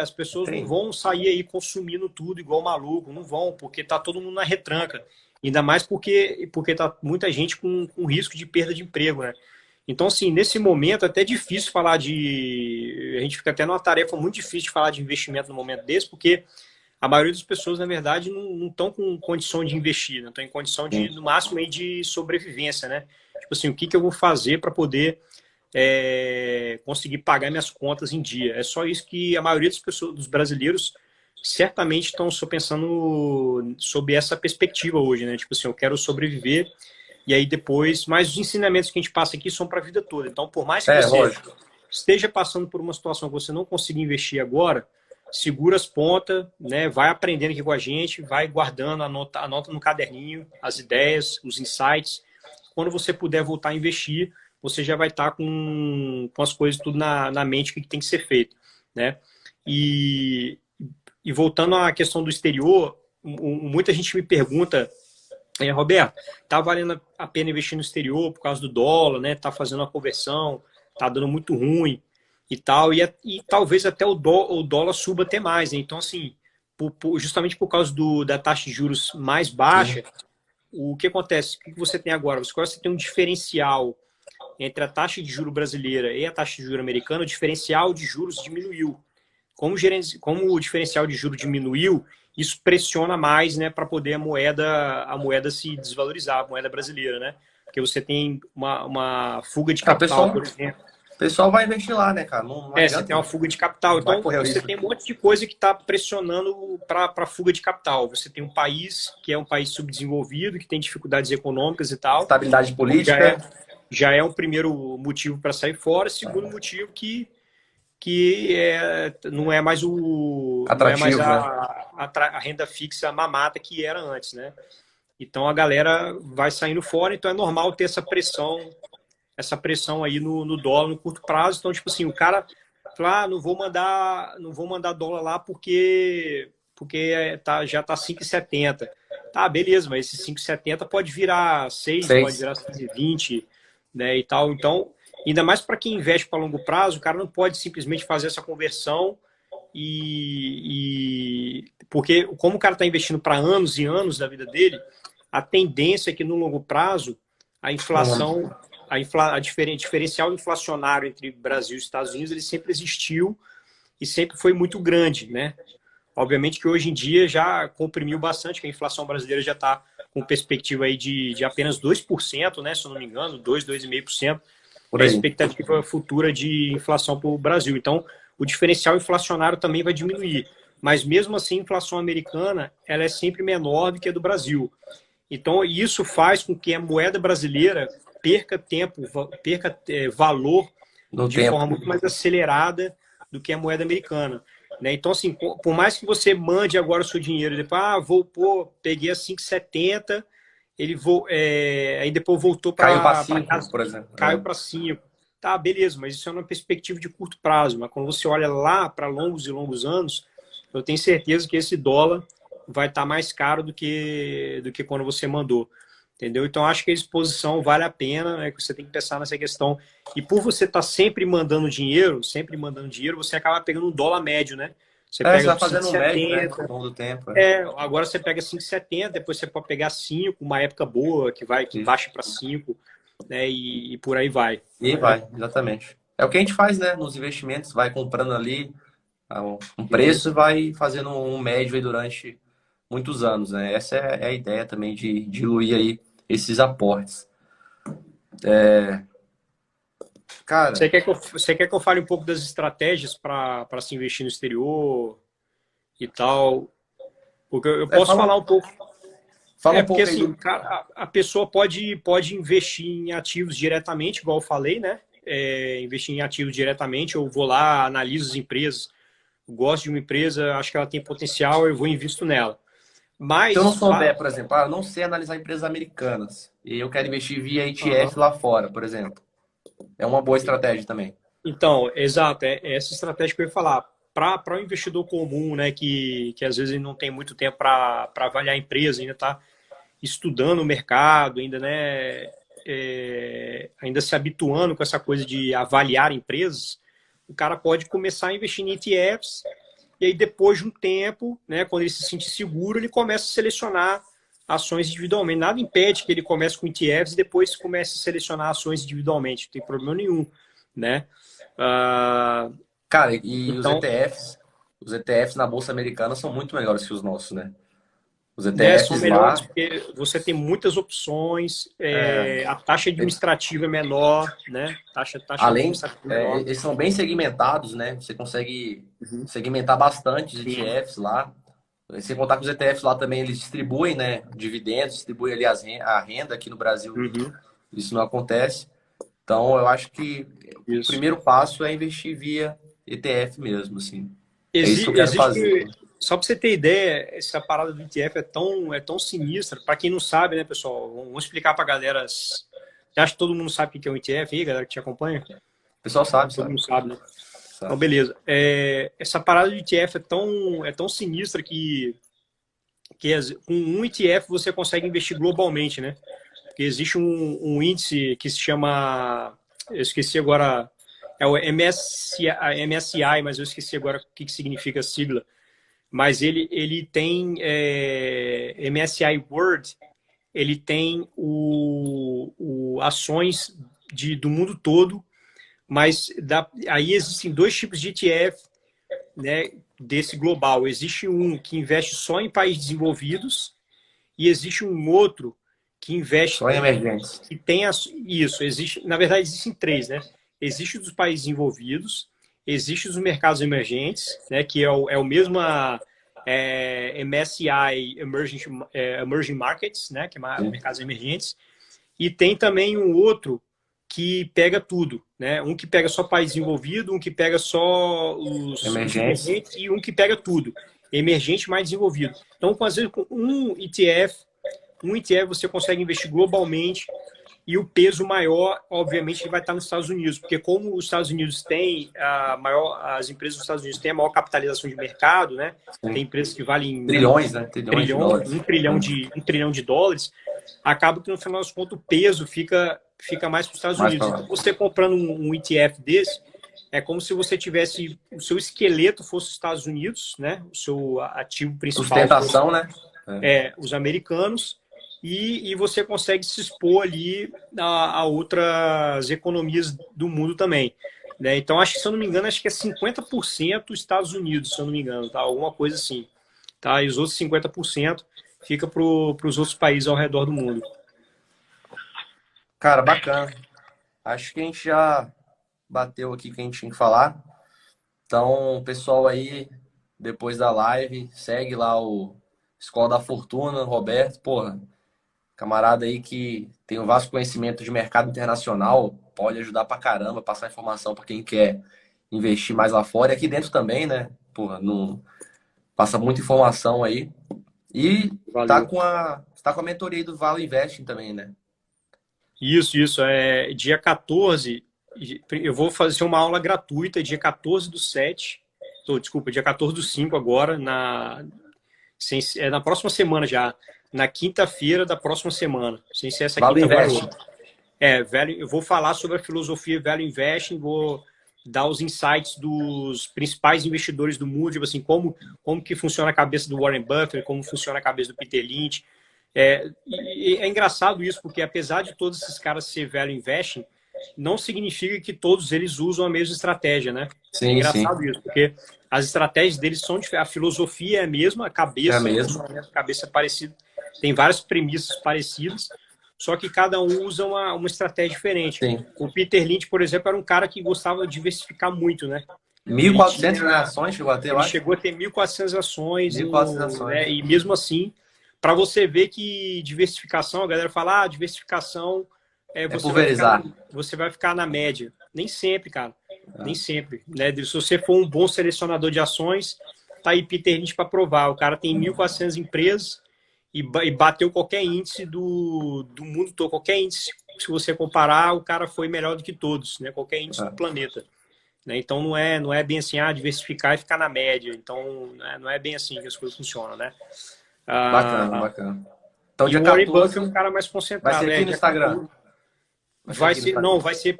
as pessoas não Tem. vão sair aí consumindo tudo igual maluco, não vão, porque tá todo mundo na retranca. Ainda mais porque tá muita gente com risco de perda de emprego, né? Então, assim, nesse momento é até difícil falar de... A gente fica até numa tarefa muito difícil de falar de investimento no momento desse, porque a maioria das pessoas, na verdade, não estão com condição de investir, não estão em condição de, no máximo, aí de sobrevivência, né? Tipo assim, o que eu vou fazer para poder conseguir pagar minhas contas em dia? É só isso que a maioria das pessoas, dos brasileiros, certamente estão só pensando sob essa perspectiva hoje, né? Tipo assim, eu quero sobreviver e aí depois... Mas os ensinamentos que a gente passa aqui são para a vida toda. Então, por mais que você Lógico. esteja passando por uma situação que você não consiga investir agora, segura as pontas, né? Vai aprendendo aqui com a gente, vai guardando, anota no caderninho as ideias, os insights. Quando você puder voltar a investir, você já vai estar com as coisas tudo na mente, o que tem que ser feito, né? E voltando à questão do exterior, muita gente me pergunta, Roberto, tá valendo a pena investir no exterior por causa do dólar, né? Tá fazendo uma conversão, tá dando muito ruim e tal, e talvez até o dólar suba até mais, né? Então, assim, justamente por causa da taxa de juros mais baixa, o que acontece? O que você tem agora? Você tem um diferencial entre a taxa de juros brasileira e a taxa de juros americana, o diferencial de juros diminuiu. Como o diferencial de juros diminuiu, isso pressiona mais, né, para poder a moeda se desvalorizar, a moeda brasileira, né? Porque você tem uma fuga de capital, por exemplo. O pessoal vai investir lá, né, cara? Não você tem uma fuga de capital. Então, você tem um monte de coisa que está pressionando para a fuga de capital. Você tem um país que é um país subdesenvolvido, que tem dificuldades econômicas e tal. Estabilidade política. Já é um primeiro motivo para sair fora. Segundo motivo que não é mais atrativo, a renda fixa mamata que era antes, né? Então, a galera vai saindo fora. Então, é normal ter essa pressão aí no dólar no curto prazo. Então, tipo assim, o cara fala, não vou mandar dólar lá porque já tá 5,70. Tá, beleza, mas esse 5,70 pode virar 6, pode virar 6,20, né, e tal. Então, ainda mais para quem investe para longo prazo, o cara não pode simplesmente fazer essa conversão porque como o cara está investindo para anos e anos da vida dele, a tendência é que no longo prazo a inflação diferencial inflacionário entre Brasil e Estados Unidos, ele sempre existiu e sempre foi muito grande, né? Obviamente que hoje em dia já comprimiu bastante, que a inflação brasileira já está com perspectiva aí de apenas 2%, né? Se eu não me engano, 2,5%. É a expectativa futura de inflação para o Brasil. Então, o diferencial inflacionário também vai diminuir. Mas mesmo assim, a inflação americana ela é sempre menor do que a do Brasil. Então, isso faz com que a moeda brasileira perca valor forma muito mais acelerada do que a moeda americana, né? Então, assim, por mais que você mande agora o seu dinheiro, depois, peguei a 5,70, aí depois voltou para... Caiu para 5, por exemplo. Caiu para 5. Tá, beleza, mas isso é uma perspectiva de curto prazo. Mas quando você olha lá para longos e longos anos, eu tenho certeza que esse dólar vai estar mais caro do que quando você mandou. Entendeu? Então, acho que a exposição vale a pena, né? Que você tem que pensar nessa questão. E por você estar sempre mandando dinheiro, você acaba pegando um dólar médio, né? Você vai fazendo um médio, né? Ao longo do tempo. Agora você pega 5,70, depois você pode pegar 5, uma época boa, que baixa para 5, né? E por aí vai. E vai, exatamente. É o que a gente faz, né? Nos investimentos, vai comprando ali um preço e vai fazendo um médio aí durante muitos anos, né? Essa é a ideia também de diluir aí esses aportes. Cara, você quer que eu fale um pouco das estratégias para se investir no exterior e tal? Porque eu posso falar um pouco. Fala um porque pouco assim, cara, a pessoa pode investir em ativos diretamente, igual eu falei, né? Investir em ativos diretamente, eu vou lá, analiso as empresas, gosto de uma empresa, acho que ela tem potencial, eu vou e invisto nela. Mas, se eu não souber, por exemplo, eu não sei analisar empresas americanas e eu quero investir via ETF lá fora, por exemplo, é uma boa estratégia também. Então, exato, é essa estratégia que eu ia falar. Para o investidor comum, né, que às vezes não tem muito tempo para avaliar a empresa, ainda está estudando o mercado, ainda, né, ainda se habituando com essa coisa de avaliar empresas, o cara pode começar a investir em ETFs e aí depois de um tempo, né, quando ele se sentir seguro, ele começa a selecionar ações individualmente. Nada impede que ele comece com ETFs e depois comece a selecionar ações individualmente. Não tem problema nenhum, né? Ah, Cara, e então, os ETFs na Bolsa Americana são muito melhores que os nossos, né? Os né, são ETFs melhores lá, porque você tem muitas opções, é, a taxa administrativa é menor, né? Taxa além, administrativa é menor. eles são bem segmentados, né? Você consegue Uhum. segmentar bastante os Sim. ETFs lá. Sem contar que os ETFs lá também eles distribuem, né? Dividendos, distribuem ali a renda. Aqui no Brasil Uhum. isso não acontece. Então eu acho que o Isso. primeiro passo é investir via ETF mesmo, assim. É isso que eu quero fazer. Existe, só para você ter ideia, essa parada do ETF é tão sinistra. Para quem não sabe, né, pessoal? Vamos explicar para a galera. Você acha que todo mundo sabe o que é um ETF aí, galera que te acompanha? O pessoal sabe, Todo sabe? mundo sabe, né? Então, Sabe. beleza. Essa parada de ETF é tão sinistra que com um ETF você consegue investir globalmente, né? Porque existe um índice que se chama, eu esqueci agora, é o MSCI, mas eu esqueci agora o que significa a sigla. Mas ele tem MSCI World, ele tem ações do mundo todo, mas aí existem dois tipos de ETF, né, desse global. Existe um que investe só em países desenvolvidos e existe um outro que investe, Só em emergentes. que tem isso. Existe, na verdade, existem três, né? Existe dos países desenvolvidos, existe dos mercados emergentes, né, que é o mesmo MSCI Emerging Markets, né, que é Sim. mercados emergentes, e tem também um outro que pega tudo, né? Um que pega só país desenvolvido, um que pega só os Emergentes. emergentes e um que pega tudo, emergente mais desenvolvido. Então, às vezes, com um ETF você consegue investir globalmente e o peso maior, obviamente, ele vai estar nos Estados Unidos, porque como os Estados Unidos têm as empresas dos Estados Unidos têm a maior capitalização de mercado, né? Sim. Tem empresas que valem Trilhões, né? Trilhões de dólares. um trilhão de dólares, acaba que no final das contas o peso fica mais para os Estados Mais Unidos. para Então, lá. você comprando um ETF desse, é como se você tivesse, o seu esqueleto fosse os Estados Unidos, né? O seu ativo principal fosse Sustentação, né? os americanos, e você consegue se expor ali a outras economias do mundo também. Né? Então, acho que, se eu não me engano, acho que é 50% Estados Unidos, se eu não me engano, tá? Alguma coisa assim. Tá? E os outros 50% fica para os outros países ao redor do mundo. Cara, bacana. Acho que a gente já bateu aqui o que a gente tinha que falar. Então, pessoal aí, depois da live, segue lá o Escola da Fortuna, Roberto. Porra, camarada aí que tem um vasto conhecimento de mercado internacional, pode ajudar pra caramba, passar informação pra quem quer investir mais lá fora. E aqui dentro também, né? Porra, não passa muita informação aí. E Valeu. tá com a mentoria aí do Valo Investing também, né? Isso. Dia 14, eu vou fazer uma aula gratuita, dia 14/7. Desculpa, dia 14/5 agora, na próxima semana já. Na quinta-feira da próxima semana. Sem ser essa Valo quinta agora. Investing. Eu vou falar sobre a filosofia Value Investing, vou dar os insights dos principais investidores do mundo, tipo assim, como que funciona a cabeça do Warren Buffett, como funciona a cabeça do Peter Lynch. E é engraçado isso, porque apesar de todos esses caras ser Value Investing, não significa que todos eles usam a mesma estratégia, né? É Sim, sim. engraçado isso, porque as estratégias deles são diferentes, a filosofia é a mesma, a É a cabeça, mesma. a cabeça é parecida, tem várias premissas parecidas, só que cada um usa uma estratégia diferente. Sim. O Peter Lynch, por exemplo, era um cara que gostava de diversificar muito, né? 1.400 ações chegou a ter, eu Ele acho. chegou a ter 1.400 ações, 1.400 ações. né? E mesmo assim, para você ver que diversificação, a galera fala, diversificação Pulverizar. você vai ficar na média. Nem sempre, cara. Nem sempre. Né? Se você for um bom selecionador de ações, tá aí Peter Lynch para provar. O cara tem 1.400 empresas e bateu qualquer índice do mundo todo. Qualquer índice, se você comparar, o cara foi melhor do que todos, né? Qualquer índice do planeta. Né? Então, não é bem assim, diversificar e ficar na média. Então, não é bem assim que as coisas funcionam, né? Bacana. Então, E dia o Warren 14 Buffett é um cara mais vai concentrado. ser aqui no Instagram. Vai ser pelo. Não vai ser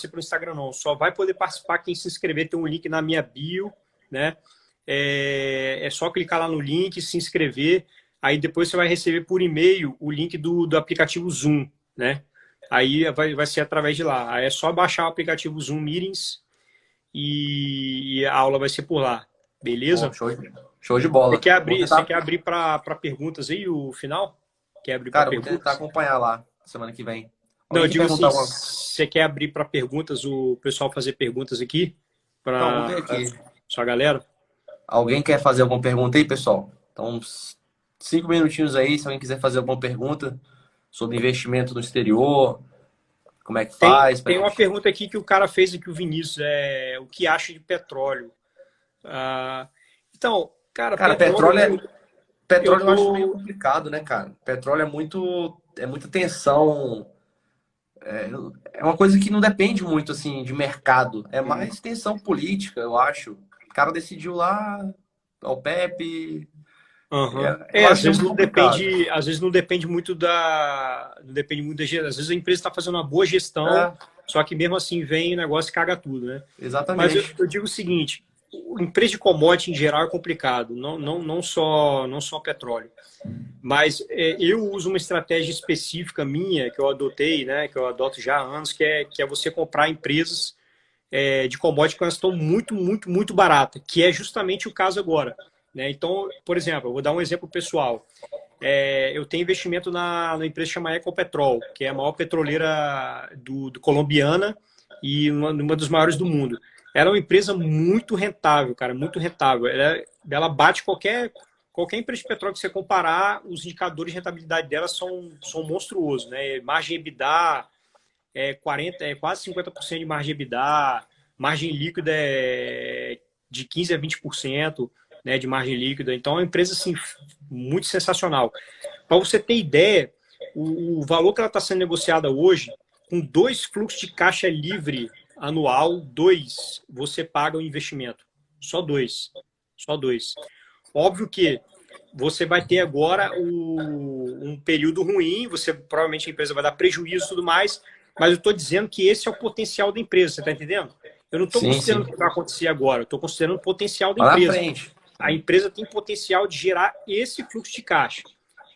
pelo Instagram, não. Só vai poder participar quem se inscrever. Tem um link na minha bio, né? É só clicar lá no link, se inscrever. aí depois você vai receber por e-mail o link do aplicativo Zoom, né? Aí vai ser através de lá. Aí é só baixar o aplicativo Zoom Meetings e a aula vai ser por lá. Pô, Beleza? show de Você bola. quer Vou abrir, você tentar, quer abrir para perguntas aí, o final? Quer abrir para cara, vou tentar perguntas? acompanhar lá semana que vem. Não, eu Alguém quer digo assim, perguntar alguma coisa? você quer abrir para perguntas, o pessoal fazer perguntas aqui Então, vou para ver aqui. sua galera? Alguém quer fazer alguma pergunta aí, pessoal? Então, uns 5 minutinhos aí, se alguém quiser fazer alguma pergunta sobre investimento no exterior, como é que faz pra Tem uma gente. pergunta aqui que o cara fez aqui, o Vinícius, o que acha de petróleo? Então, cara, Cara, petróleo, eu petróleo eu acho meio tô... complicado, né, cara? Petróleo é muita tensão. É uma coisa que não depende muito, assim, de mercado. É mais tensão política, eu acho. O cara decidiu lá, a OPEP. Aham. Eu Às acho vezes muito não complicado. depende, às vezes não depende muito não depende muito da gestão. Às vezes a empresa está fazendo uma boa gestão, É, só que mesmo assim vem o negócio e caga tudo, né? Mas exatamente. eu digo o seguinte, empresa de commodity em geral é complicado, não só petróleo. Mas eu uso uma estratégia específica minha que eu adotei, né, que eu adoto já há anos, que é você comprar empresas de commodity que elas estão muito barata, que é justamente o caso agora. Né? Então, por exemplo, eu vou dar um exemplo pessoal. Eu tenho investimento na empresa chamada Ecopetrol, que é a maior petroleira do colombiana e uma dos maiores do mundo. Ela é uma empresa muito rentável, cara, muito rentável. Ela bate qualquer empresa de petróleo que você comparar, os indicadores de rentabilidade dela são monstruosos, né? Margem EBITDA quase 50% de margem EBITDA, margem líquida de 15 a 20%, né, de margem líquida. Então, é uma empresa assim, muito sensacional. Para você ter ideia, o valor que ela está sendo negociada hoje, com 2 fluxos de caixa livre anual, você paga o investimento. Só dois. Só dois. Óbvio que você vai ter agora um período ruim, você provavelmente a empresa vai dar prejuízo e tudo mais, mas eu estou dizendo que esse é o potencial da empresa, você está entendendo? Eu não estou Sim, considerando sim. o que vai acontecer agora, eu estou considerando o potencial da Lá na empresa. frente. A empresa tem potencial de gerar esse fluxo de caixa.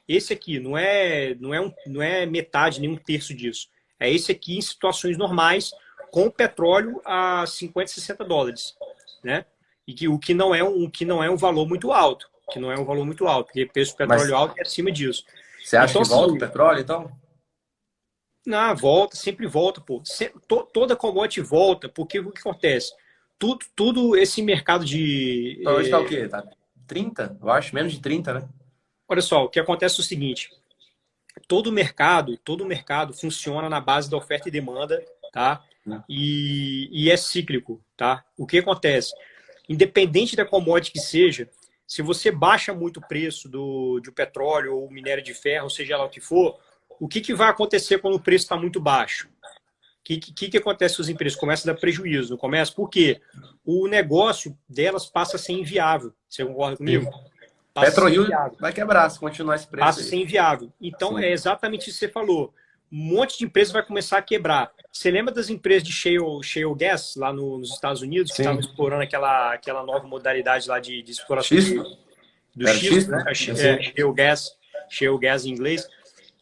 Esse aqui não é metade, nem um terço disso. É esse aqui em situações normais, com o petróleo a 50, 60 dólares. Né? E o que não é um valor muito alto. Que não é um valor muito alto, porque preço do Mas petróleo alto é acima disso. você acha Então, que volta o assim, petróleo, então? volta, sempre volta, pô. Toda commodity volta, porque o que acontece? Tudo esse mercado Então hoje tá o de. quê? Tá 30? Eu acho, menos de 30, né? Olha só, o que acontece é o seguinte: todo mercado funciona na base da oferta e demanda, tá? E é cíclico, tá? O que acontece? Independente da commodity que seja, se você baixa muito o preço de petróleo ou minério de ferro, seja lá o que for, o que vai acontecer quando o preço está muito baixo? O que acontece com as empresas? Começa a dar prejuízo, não começa? Por quê? O negócio delas passa a ser inviável. Você concorda Sim. comigo? Passa a ser PetroRio inviável. vai quebrar se continuar esse preço Passa a aí. ser inviável. Então, Sim. é exatamente isso que você falou. Um monte de empresas vai começar a quebrar. Você lembra das empresas de shale gas lá nos Estados Unidos, que estavam Sim. explorando aquela nova modalidade lá de exploração Xisto? do Era xisto, xisto? né? Sim. Shale gas em inglês.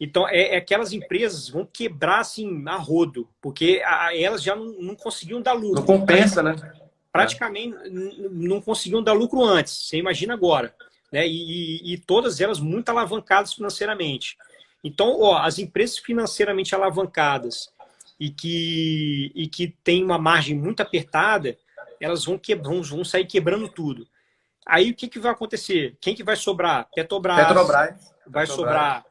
Então, aquelas empresas vão quebrar assim a rodo, porque elas já não conseguiam dar Não lucro. compensa, né? É. Praticamente não conseguiam dar lucro antes, você imagina agora. Né? E todas elas muito alavancadas financeiramente. Então, as empresas financeiramente alavancadas e que têm uma margem muito apertada, elas vão sair quebrando tudo. Aí o que vai acontecer? Quem que vai sobrar? Petrobras, Petrobras. vai Petrobras. sobrar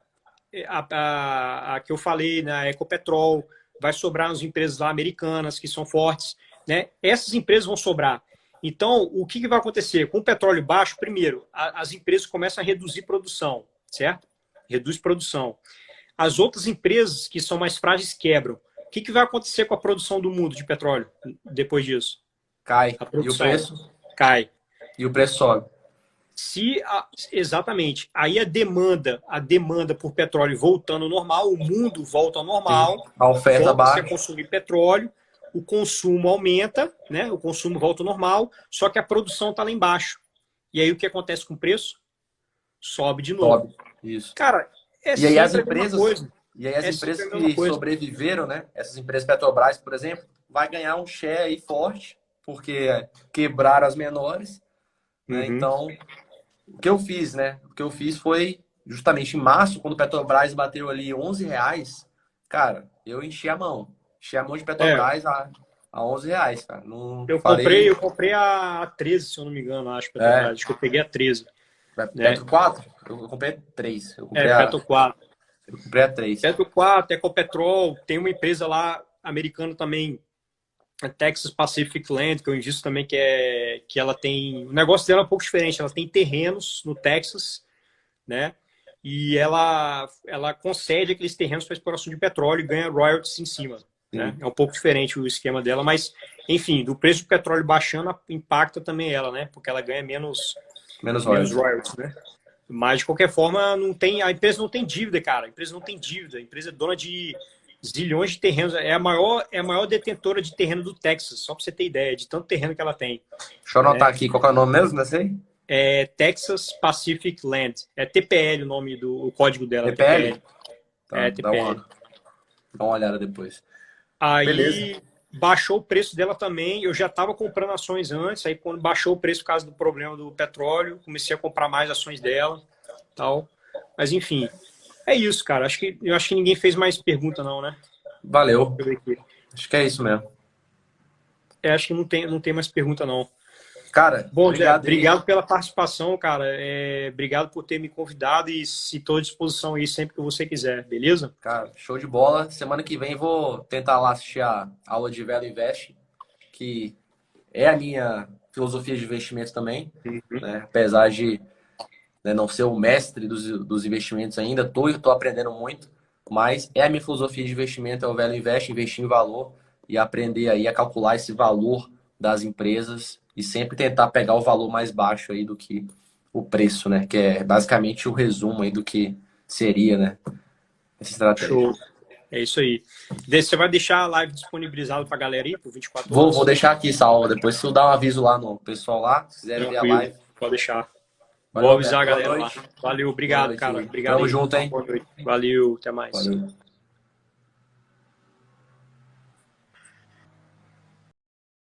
a que eu falei, na Ecopetrol, vai sobrar as empresas lá americanas que são fortes, né? Essas empresas vão sobrar. Então, o que vai acontecer? Com o petróleo baixo, primeiro, as empresas começam a reduzir produção, certo? Reduz produção. As outras empresas que são mais frágeis quebram. O que vai acontecer com a produção do mundo de petróleo depois disso? Cai. A E o produção preço? cai. E o preço sobe. Exatamente. Aí a demanda por petróleo voltando ao normal, o mundo volta ao Sim. normal, A oferta volta-se a baixa. consumir petróleo, o consumo aumenta, né? O consumo volta ao normal, só que a produção está lá embaixo. E aí o que acontece com o preço? sobe de novo. Sobe. Isso. Cara, é E aí as sempre a mesma empresas, coisa. e aí as É empresas sempre a mesma que coisa. sobreviveram, né? Essas empresas Petrobras, por exemplo, vai ganhar um share aí forte, porque quebraram as menores, né? Uhum. Então, o que eu fiz, né? O que eu fiz foi justamente em março, quando o Petrobras bateu ali R$ 11, cara, eu enchi a mão. Enchi a mão de É, Petrobras a R$ 11, cara. Não eu comprei, falei. eu comprei a 13, se eu não me engano, acho, Petrobras. É, Acho que eu peguei a 13, né? Petro 4? Eu comprei a 3. É, Petro 4. Eu comprei a 3. Petro 4, Ecopetrol, tem uma empresa lá americana também, a Texas Pacific Land, que eu invisto também, que ela tem. O negócio dela é um pouco diferente. Ela tem terrenos no Texas, né? E ela concede aqueles terrenos para exploração de petróleo e ganha royalties em cima. Né? Sim. É um pouco diferente o esquema dela, mas, enfim, do preço do petróleo baixando, impacta também ela, né? Porque ela ganha Menos menos royalties. royalties, né? Mas, de qualquer forma, não tem, a empresa não tem dívida, cara. A empresa não tem dívida. A empresa é dona de zilhões de terrenos. É a maior detentora de terreno do Texas, só para você ter ideia de tanto terreno que ela tem. Deixa eu anotar Né? aqui qual que é o nome mesmo desse aí? É Texas Pacific Land. É TPL o nome o código dela, TPL? TPL. Tá, É TPL. dá uma olhada depois. Beleza. Aí baixou o preço dela também. Eu já estava comprando ações antes. Aí quando baixou o preço por causa do problema do petróleo, comecei a comprar mais ações dela, tal. Mas enfim, é isso, cara. Eu acho que ninguém fez mais pergunta não, né? Valeu. Deixa eu ver aqui. Acho que é isso mesmo. Acho que não tem mais pergunta não. Cara, Bom, Zé, obrigado aí. obrigado pela participação, cara. Obrigado por ter me convidado e estou à disposição aí sempre que você quiser, beleza? Cara, show de bola. Semana que vem vou tentar lá assistir a aula de Velo Invest, que é a minha filosofia de investimento também, né? Apesar de, né, não ser o mestre dos investimentos ainda, tô aprendendo muito, mas é a minha filosofia de investimento, é o Velo Invest, investir em valor e aprender aí a calcular esse valor das empresas e sempre tentar pegar o valor mais baixo aí do que o preço, né? Que é basicamente o resumo aí do que seria, né? Essa estratégia. Show. É isso aí. Você vai deixar a live disponibilizada para a galera aí por 24 Vou horas? deixar aqui salvo. Depois se eu dar um aviso lá no pessoal lá, se quiserem ver a Tranquilo, live. pode deixar. Vou Valeu, avisar Alberto. a Boa galera lá. noite. Valeu, Boa obrigado, noite cara. aí. Obrigado Tamo aí. junto, hein? Boa noite. Valeu, até mais. Valeu.